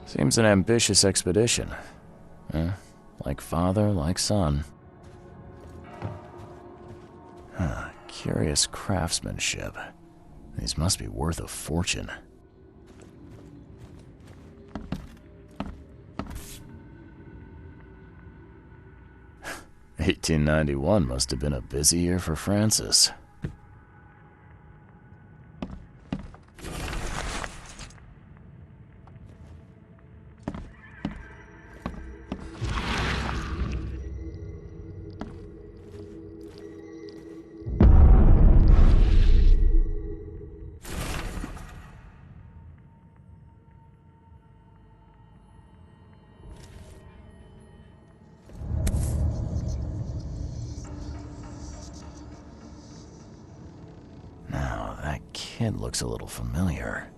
Seems an ambitious expedition. Like father, like son. Curious craftsmanship. These must be worth a fortune. "1891 must have been a busy year for Francis." Kid looks a little familiar.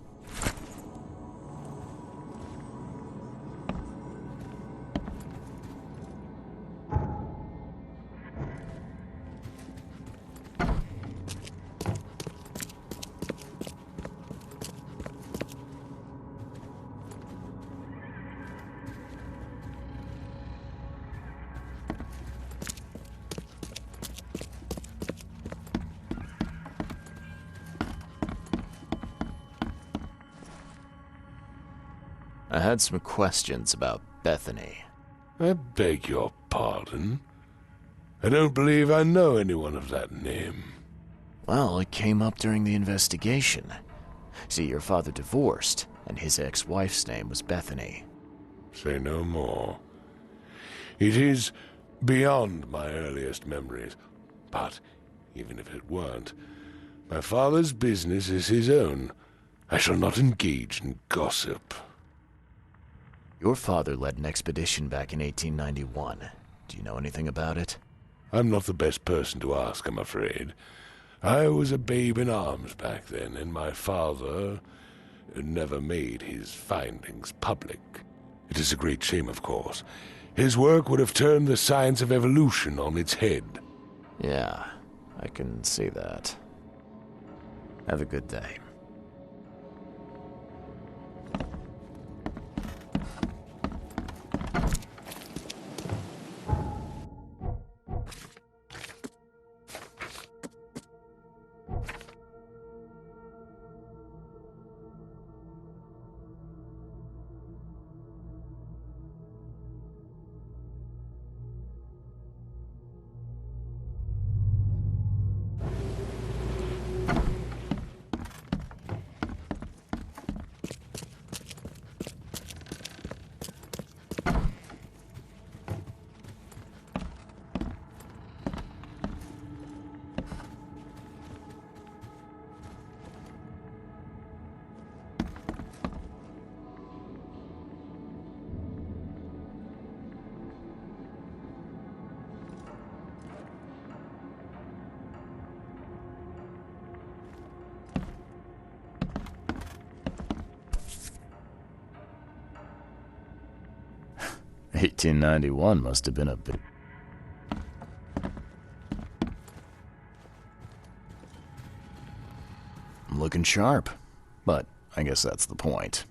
I had some questions about Bethany. I beg your pardon? I don't believe I know anyone of that name. Well, it came up during the investigation. See, your father divorced, and his ex-wife's name was Bethany. Say no more. It is beyond my earliest memories. But even if it weren't, my father's business is his own. I shall not engage in gossip. Your father led an expedition back in 1891. Do you know anything about it? I'm not the best person to ask, I'm afraid. I was a babe in arms back then, and my father never made his findings public. It is a great shame, of course. His work would have turned the science of evolution on its head. Yeah, I can see that. Have a good day. "1891 must have been a bit..." I'm looking sharp, but I guess that's the point.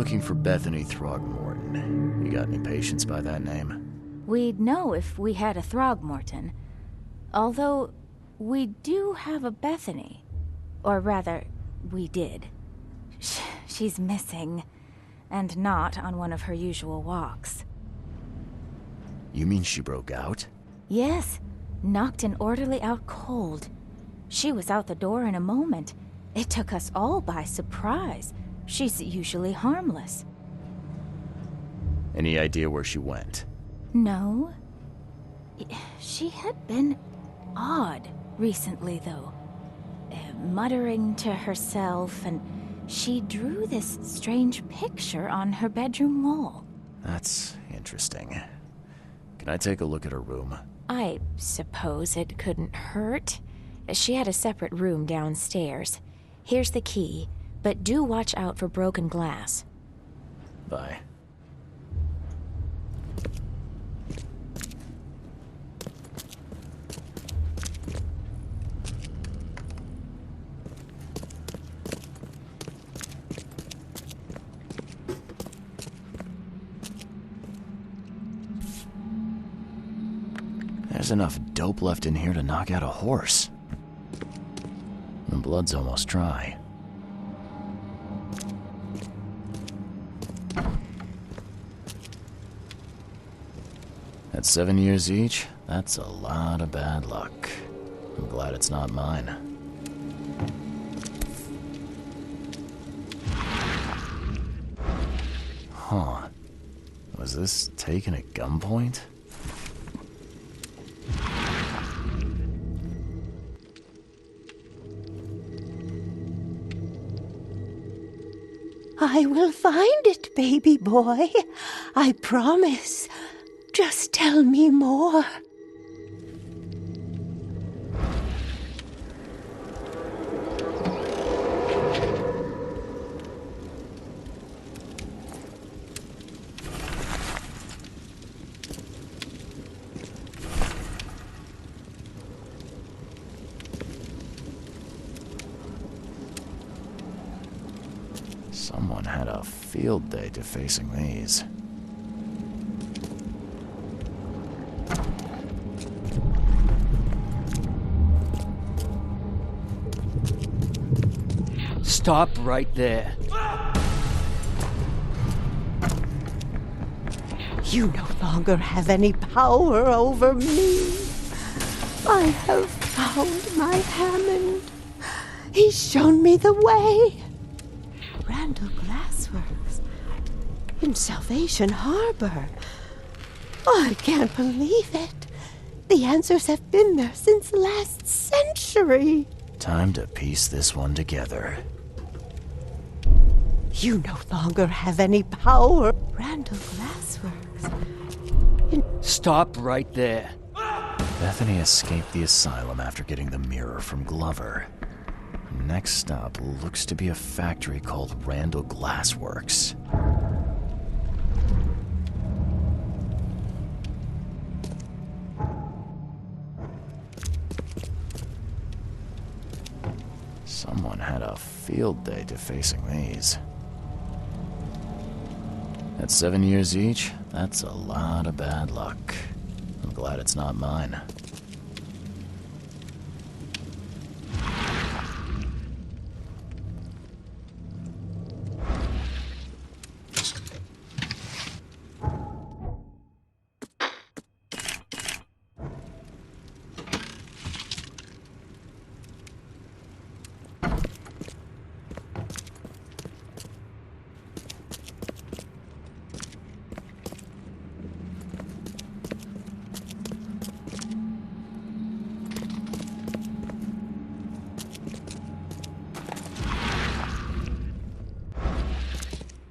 looking for Bethany Throgmorton. You got any patients by that name? We'd know if we had a Throgmorton. Although, we do have a Bethany. Or rather, we did. She's missing, and not on one of her usual walks. You mean she broke out? Yes, knocked an orderly out cold. She was out the door in a moment. It took us all by surprise. She's usually harmless. Any idea where she went? No. She had been odd recently, though. Muttering to herself, and she drew this strange picture on her bedroom wall. That's interesting. Can I take a look at her room? I suppose it couldn't hurt. She had a separate room downstairs. Here's the key, but do watch out for broken glass. Bye. There's enough dope left in here to knock out a horse. The blood's almost dry. At 7 years each, that's a lot of bad luck. I'm glad it's not mine. Huh. Was this taken at gunpoint? I will find it, baby boy. I promise. Just tell me more. Someone had a field day defacing these. Stop right there. You no longer have any power over me. I have found my Hammond. He's shown me the way. Randall Glassworks. In Salvation Harbor. I can't believe it. The answers have been there since last century. Time to piece this one together. You no longer have any power. Randall Glassworks. Stop right there. Bethany escaped the asylum after getting the mirror from Glover. Next stop looks to be a factory called Randall Glassworks. Someone had a field day defacing these. At 7 years each, that's a lot of bad luck. I'm glad it's not mine.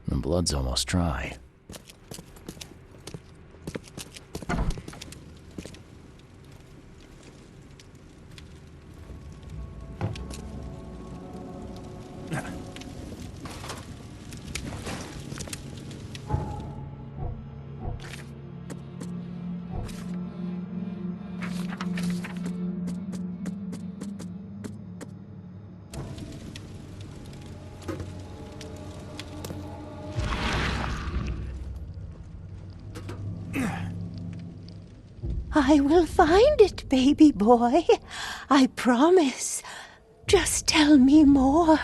The blood's almost dry. I will find it, baby boy. I promise. Just tell me more.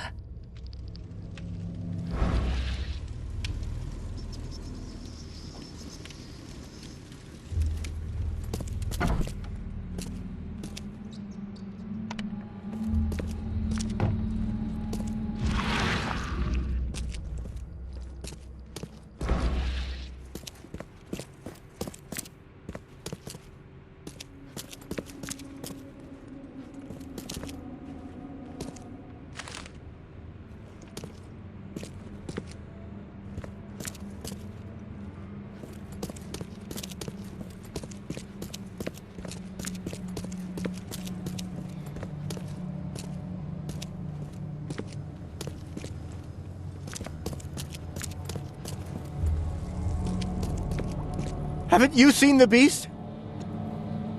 Haven't you seen the beast?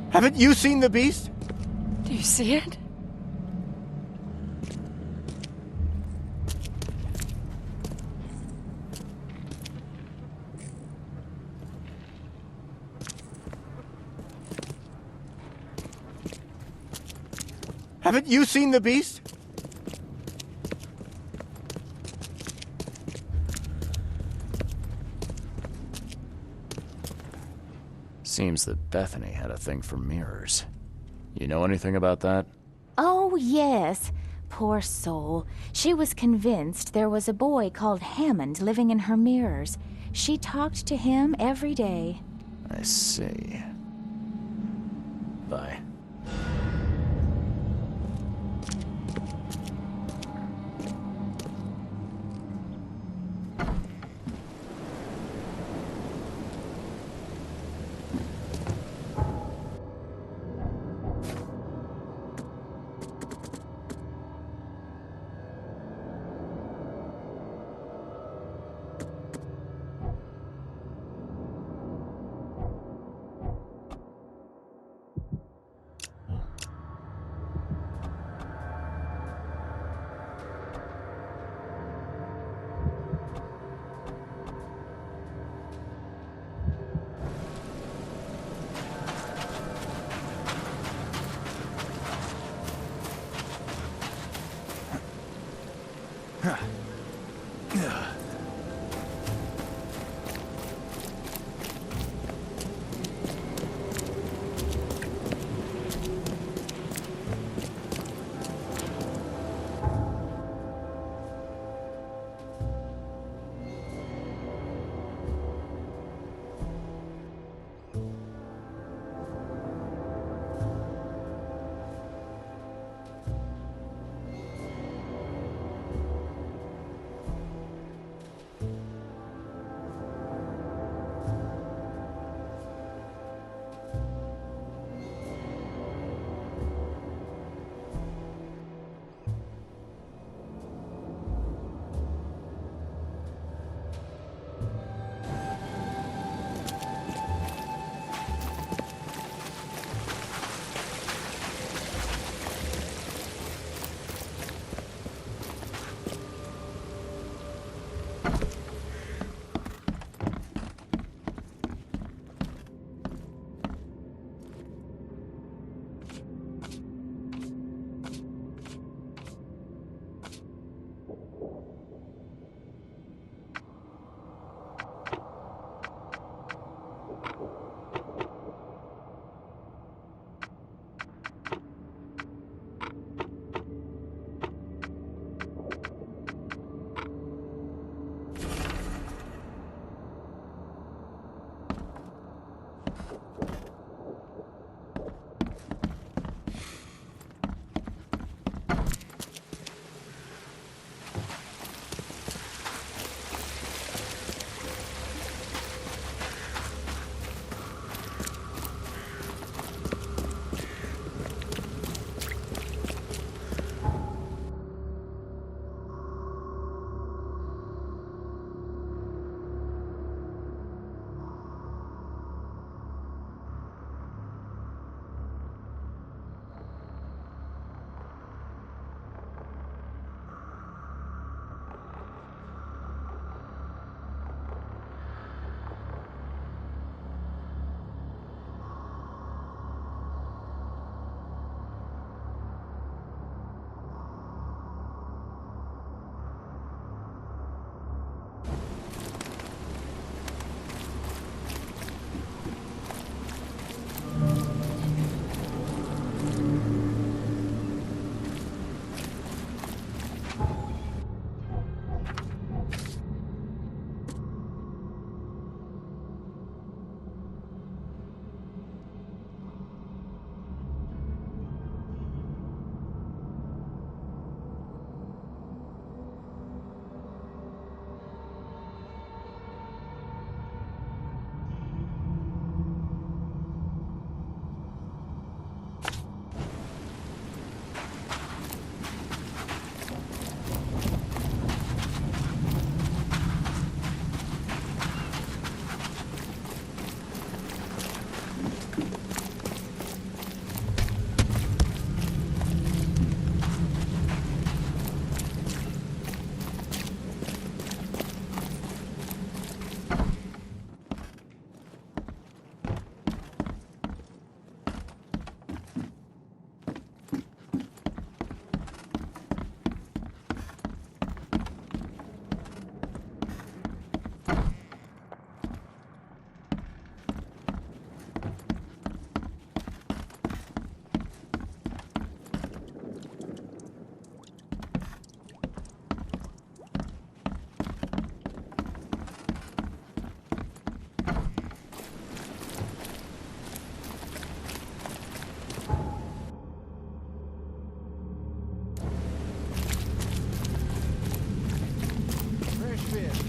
Haven't you seen the beast? Do you see it? Haven't you seen the beast? Seems that Bethany had a thing for mirrors. You know anything about that? Oh, yes. Poor soul. She was convinced there was a boy called Hammond living in her mirrors. She talked to him every day. I see. Bye.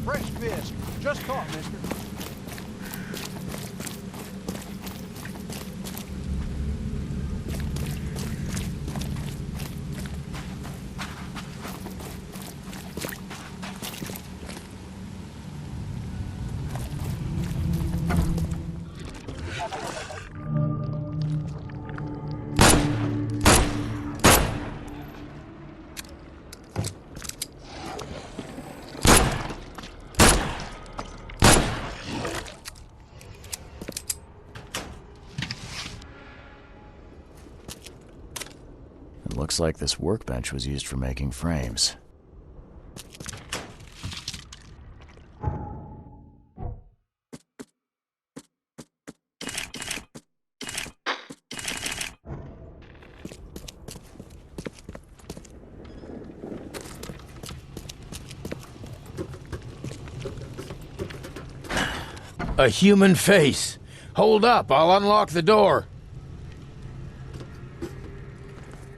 Fresh fish. Just caught, mister. It looks like this workbench was used for making frames. A human face. Hold up, I'll unlock the door.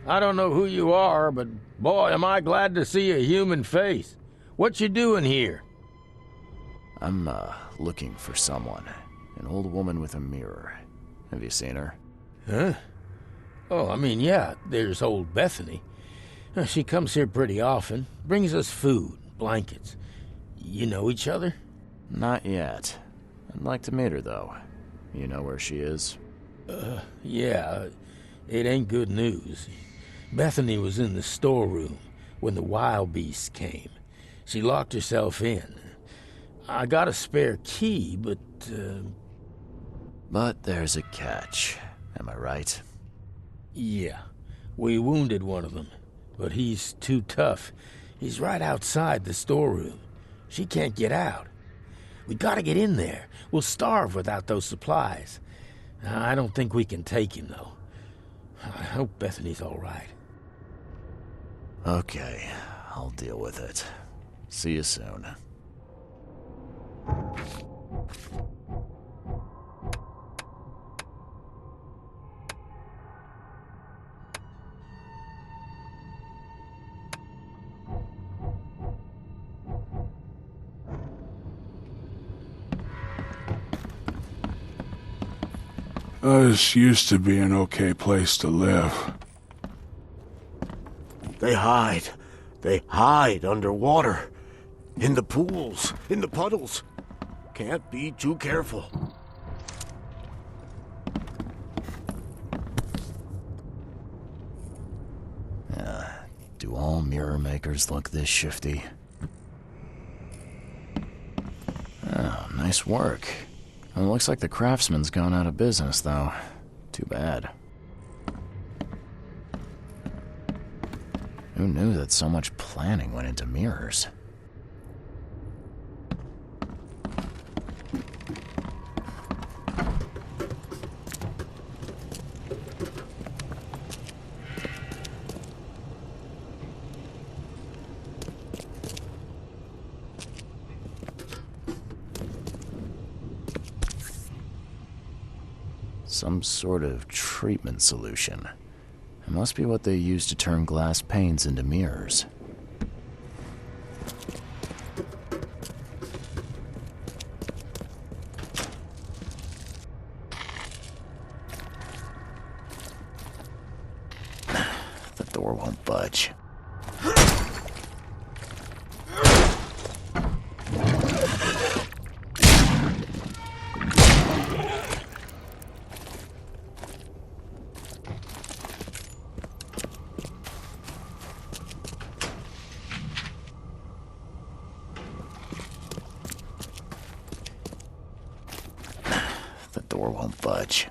I don't know who you are, but boy, am I glad to see a human face. What you doing here? I'm, looking for someone. An old woman with a mirror. Have you seen her? Huh? Oh, I mean, yeah, there's old Bethany. She comes here pretty often, brings us food, blankets. You know each other? Not yet. I'd like to meet her, though. You know where she is? Yeah, it ain't good news. Bethany was in the storeroom when the wild beasts came. She locked herself in. I got a spare key, but... But there's a catch. Am I right? Yeah. We wounded one of them, but he's too tough. He's right outside the storeroom. She can't get out. We gotta get in there. We'll starve without those supplies. I don't think we can take him, though. I hope Bethany's all right. Okay, I'll deal with it. See you soon. This used to be an okay place to live. They hide. They hide underwater. In the pools, in the puddles. Can't be too careful. Do all mirror makers look this shifty? Oh, nice work. It looks like the craftsman's gone out of business, though. Too bad. Who knew that so much planning went into mirrors? Some sort of treatment solution. It must be what they use to turn glass panes into mirrors. The door won't budge. The door won't budge.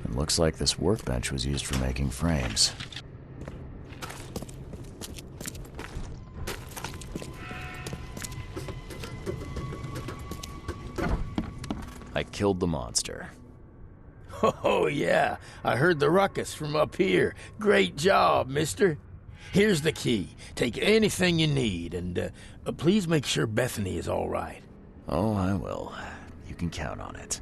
It looks like this workbench was used for making frames. I killed the monster. Oh, yeah. I heard the ruckus from up here. Great job, mister. Here's the key. Take anything you need, and please make sure Bethany is all right. Oh, I will. You can count on it.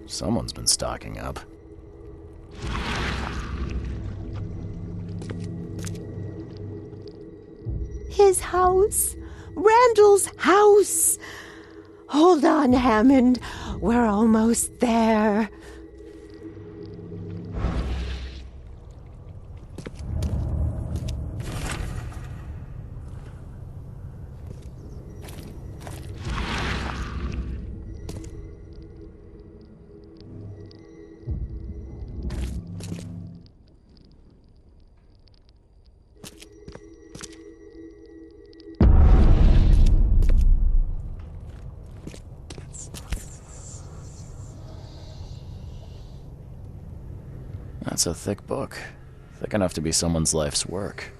Someone's been stocking up. His house. Randall's house. Hold on, Hammond. We're almost there. That's a thick book. Thick enough to be someone's life's work.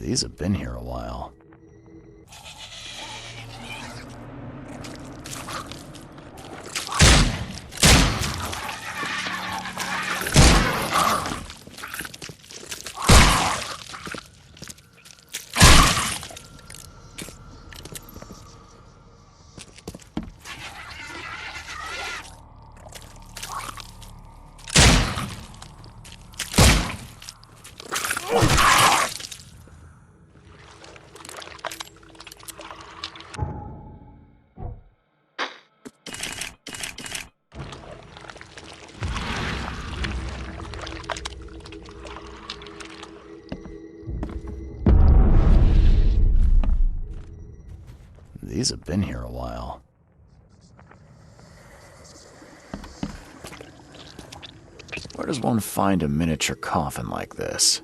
These have been here a while. These have been here a while. Where does one find a miniature coffin like this?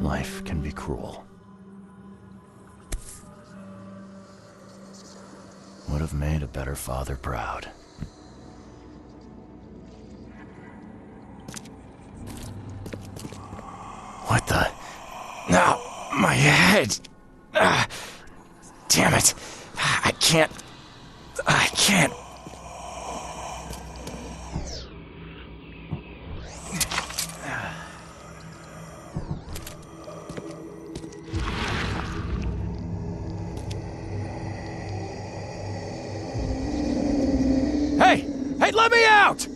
Life can be cruel. Would have made a better father proud. What the? No, my head! Damn it! I can't. Hey, let me out!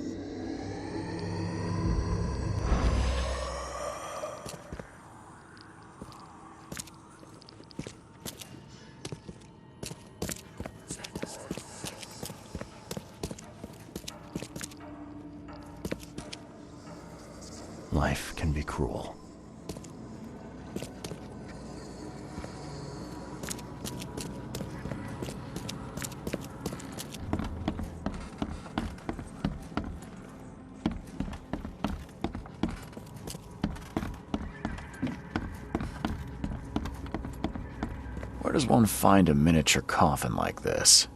Life can be cruel. Where does one find a miniature coffin like this?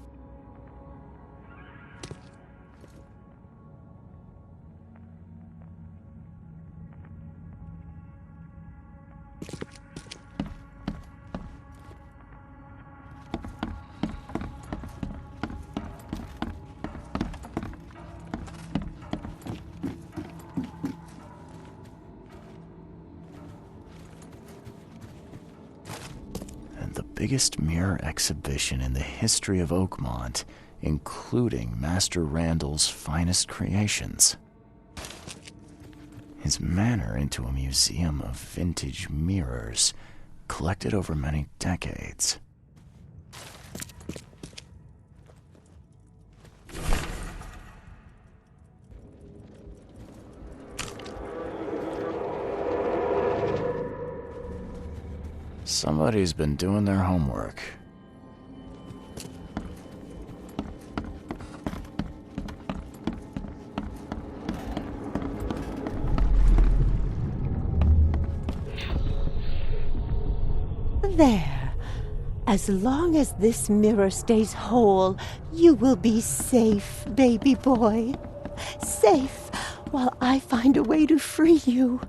Biggest mirror exhibition in the history of Oakmont, including Master Randall's finest creations. His manor into a museum of vintage mirrors, collected over many decades. Somebody's been doing their homework. There. As long as this mirror stays whole, you will be safe, baby boy. Safe while I find a way to free you.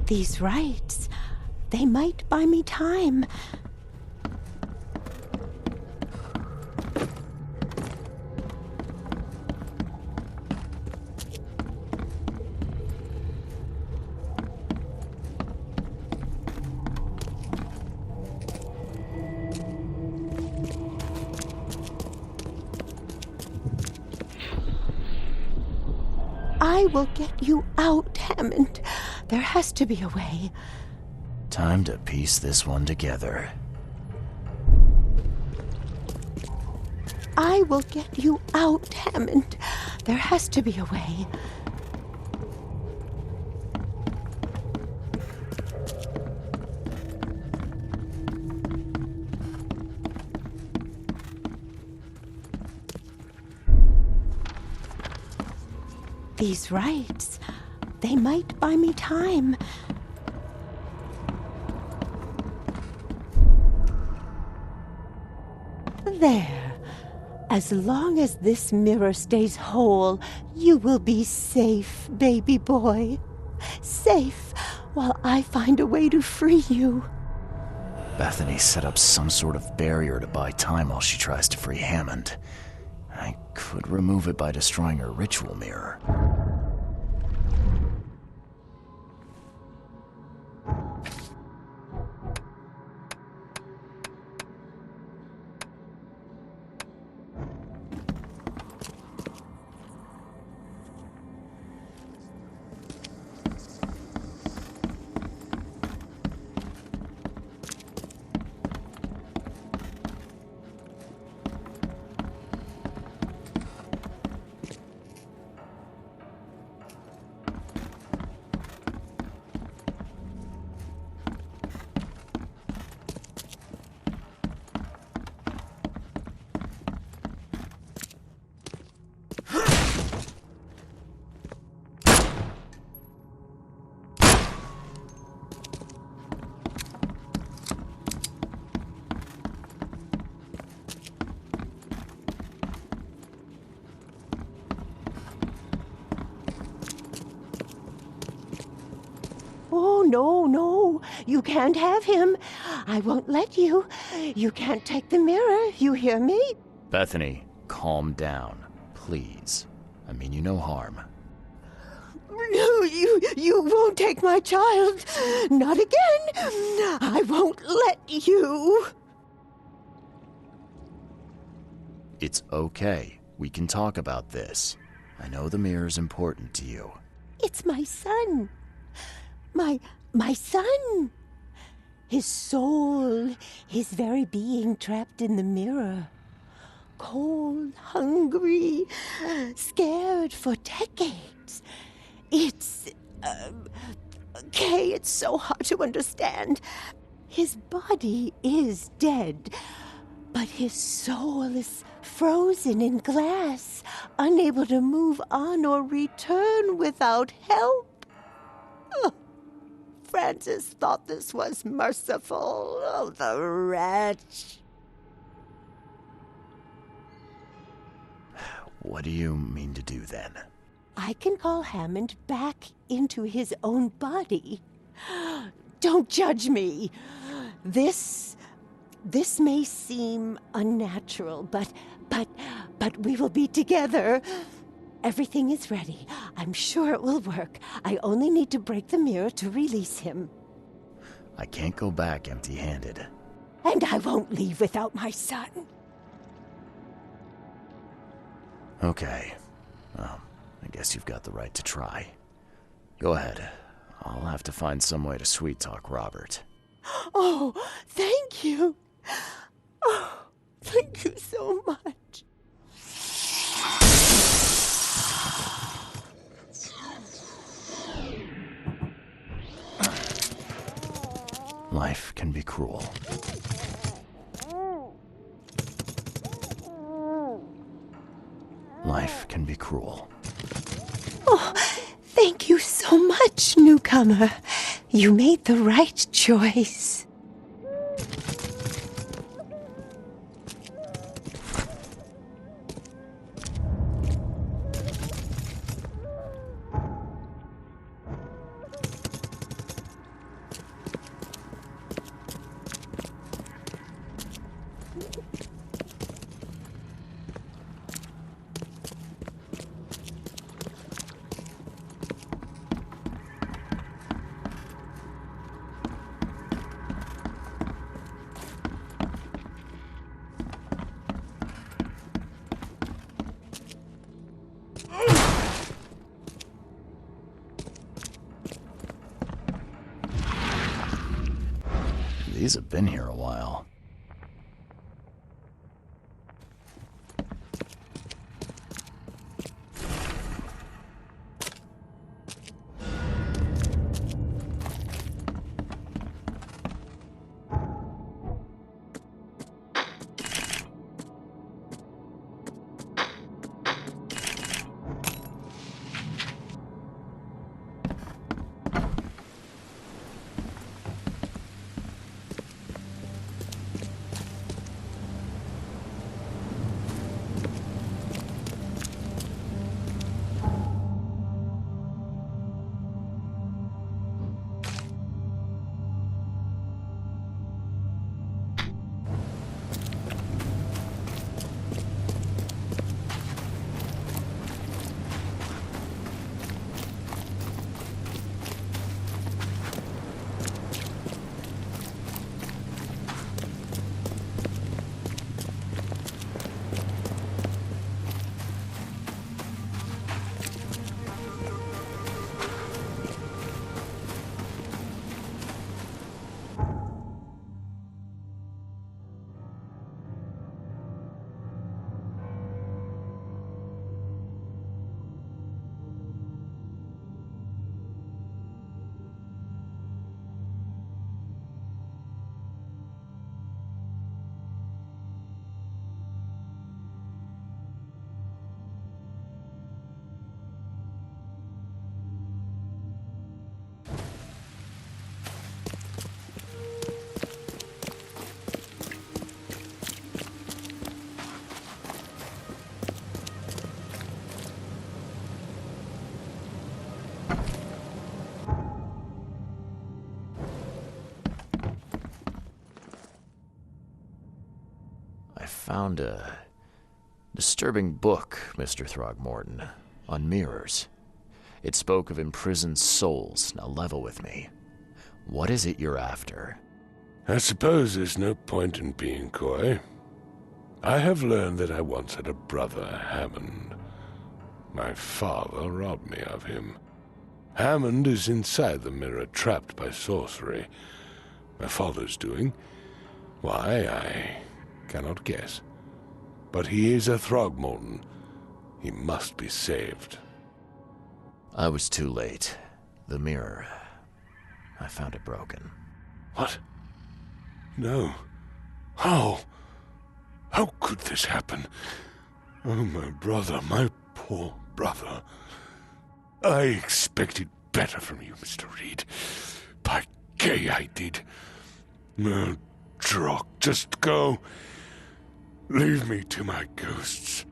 These rites, They might buy me time. I will get you out, Hammond. There has to be a way. Time to piece this one together. I will get you out, Hammond. There has to be a way. These rites, they might buy me time. There. As long as this mirror stays whole, you will be safe, baby boy. Safe while I find a way to free you. Bethany set up some sort of barrier to buy time while she tries to free Hammond. I could remove it by destroying her ritual mirror. Oh, no, you can't have him. I won't let you. You can't take the mirror, you hear me? Bethany, calm down, please. I mean you no harm. No, you won't take my child. Not again. I won't let you. It's okay. We can talk about this. I know the mirror's important to you. It's my son. My son. His soul, his very being trapped in the mirror. Cold, hungry, scared for decades. It's... Kay, it's so hard to understand. His body is dead, but his soul is frozen in glass, unable to move on or return without help. Oh, Francis thought this was merciful. Oh, the wretch. What do you mean to do then? I can call Hammond back into his own body. Don't judge me. This may seem unnatural, but we will be together. Everything is ready. I'm sure it will work. I only need to break the mirror to release him. I can't go back empty-handed. And I won't leave without my son. Okay. Well, I guess you've got the right to try. Go ahead. I'll have to find some way to sweet-talk Robert. Oh, thank you. Oh, thank you so much. Life can be cruel. Life can be cruel. Oh, thank you so much, newcomer. You made the right choice. These have been here a while. I found a disturbing book, Mr. Throgmorton, on mirrors. It spoke of imprisoned souls. Now level with me. What is it you're after? I suppose there's no point in being coy. I have learned that I once had a brother, Hammond. My father robbed me of him. Hammond is inside the mirror, trapped by sorcery. My father's doing? Why, I cannot guess. But he is a Throgmorton. He must be saved. I was too late. The mirror. I found it broken. What? No. How? How could this happen? Oh, my brother, my poor brother. I expected better from you, Mr. Reed. By gay, I did. Oh, Drock, just go. Leave me to my ghosts.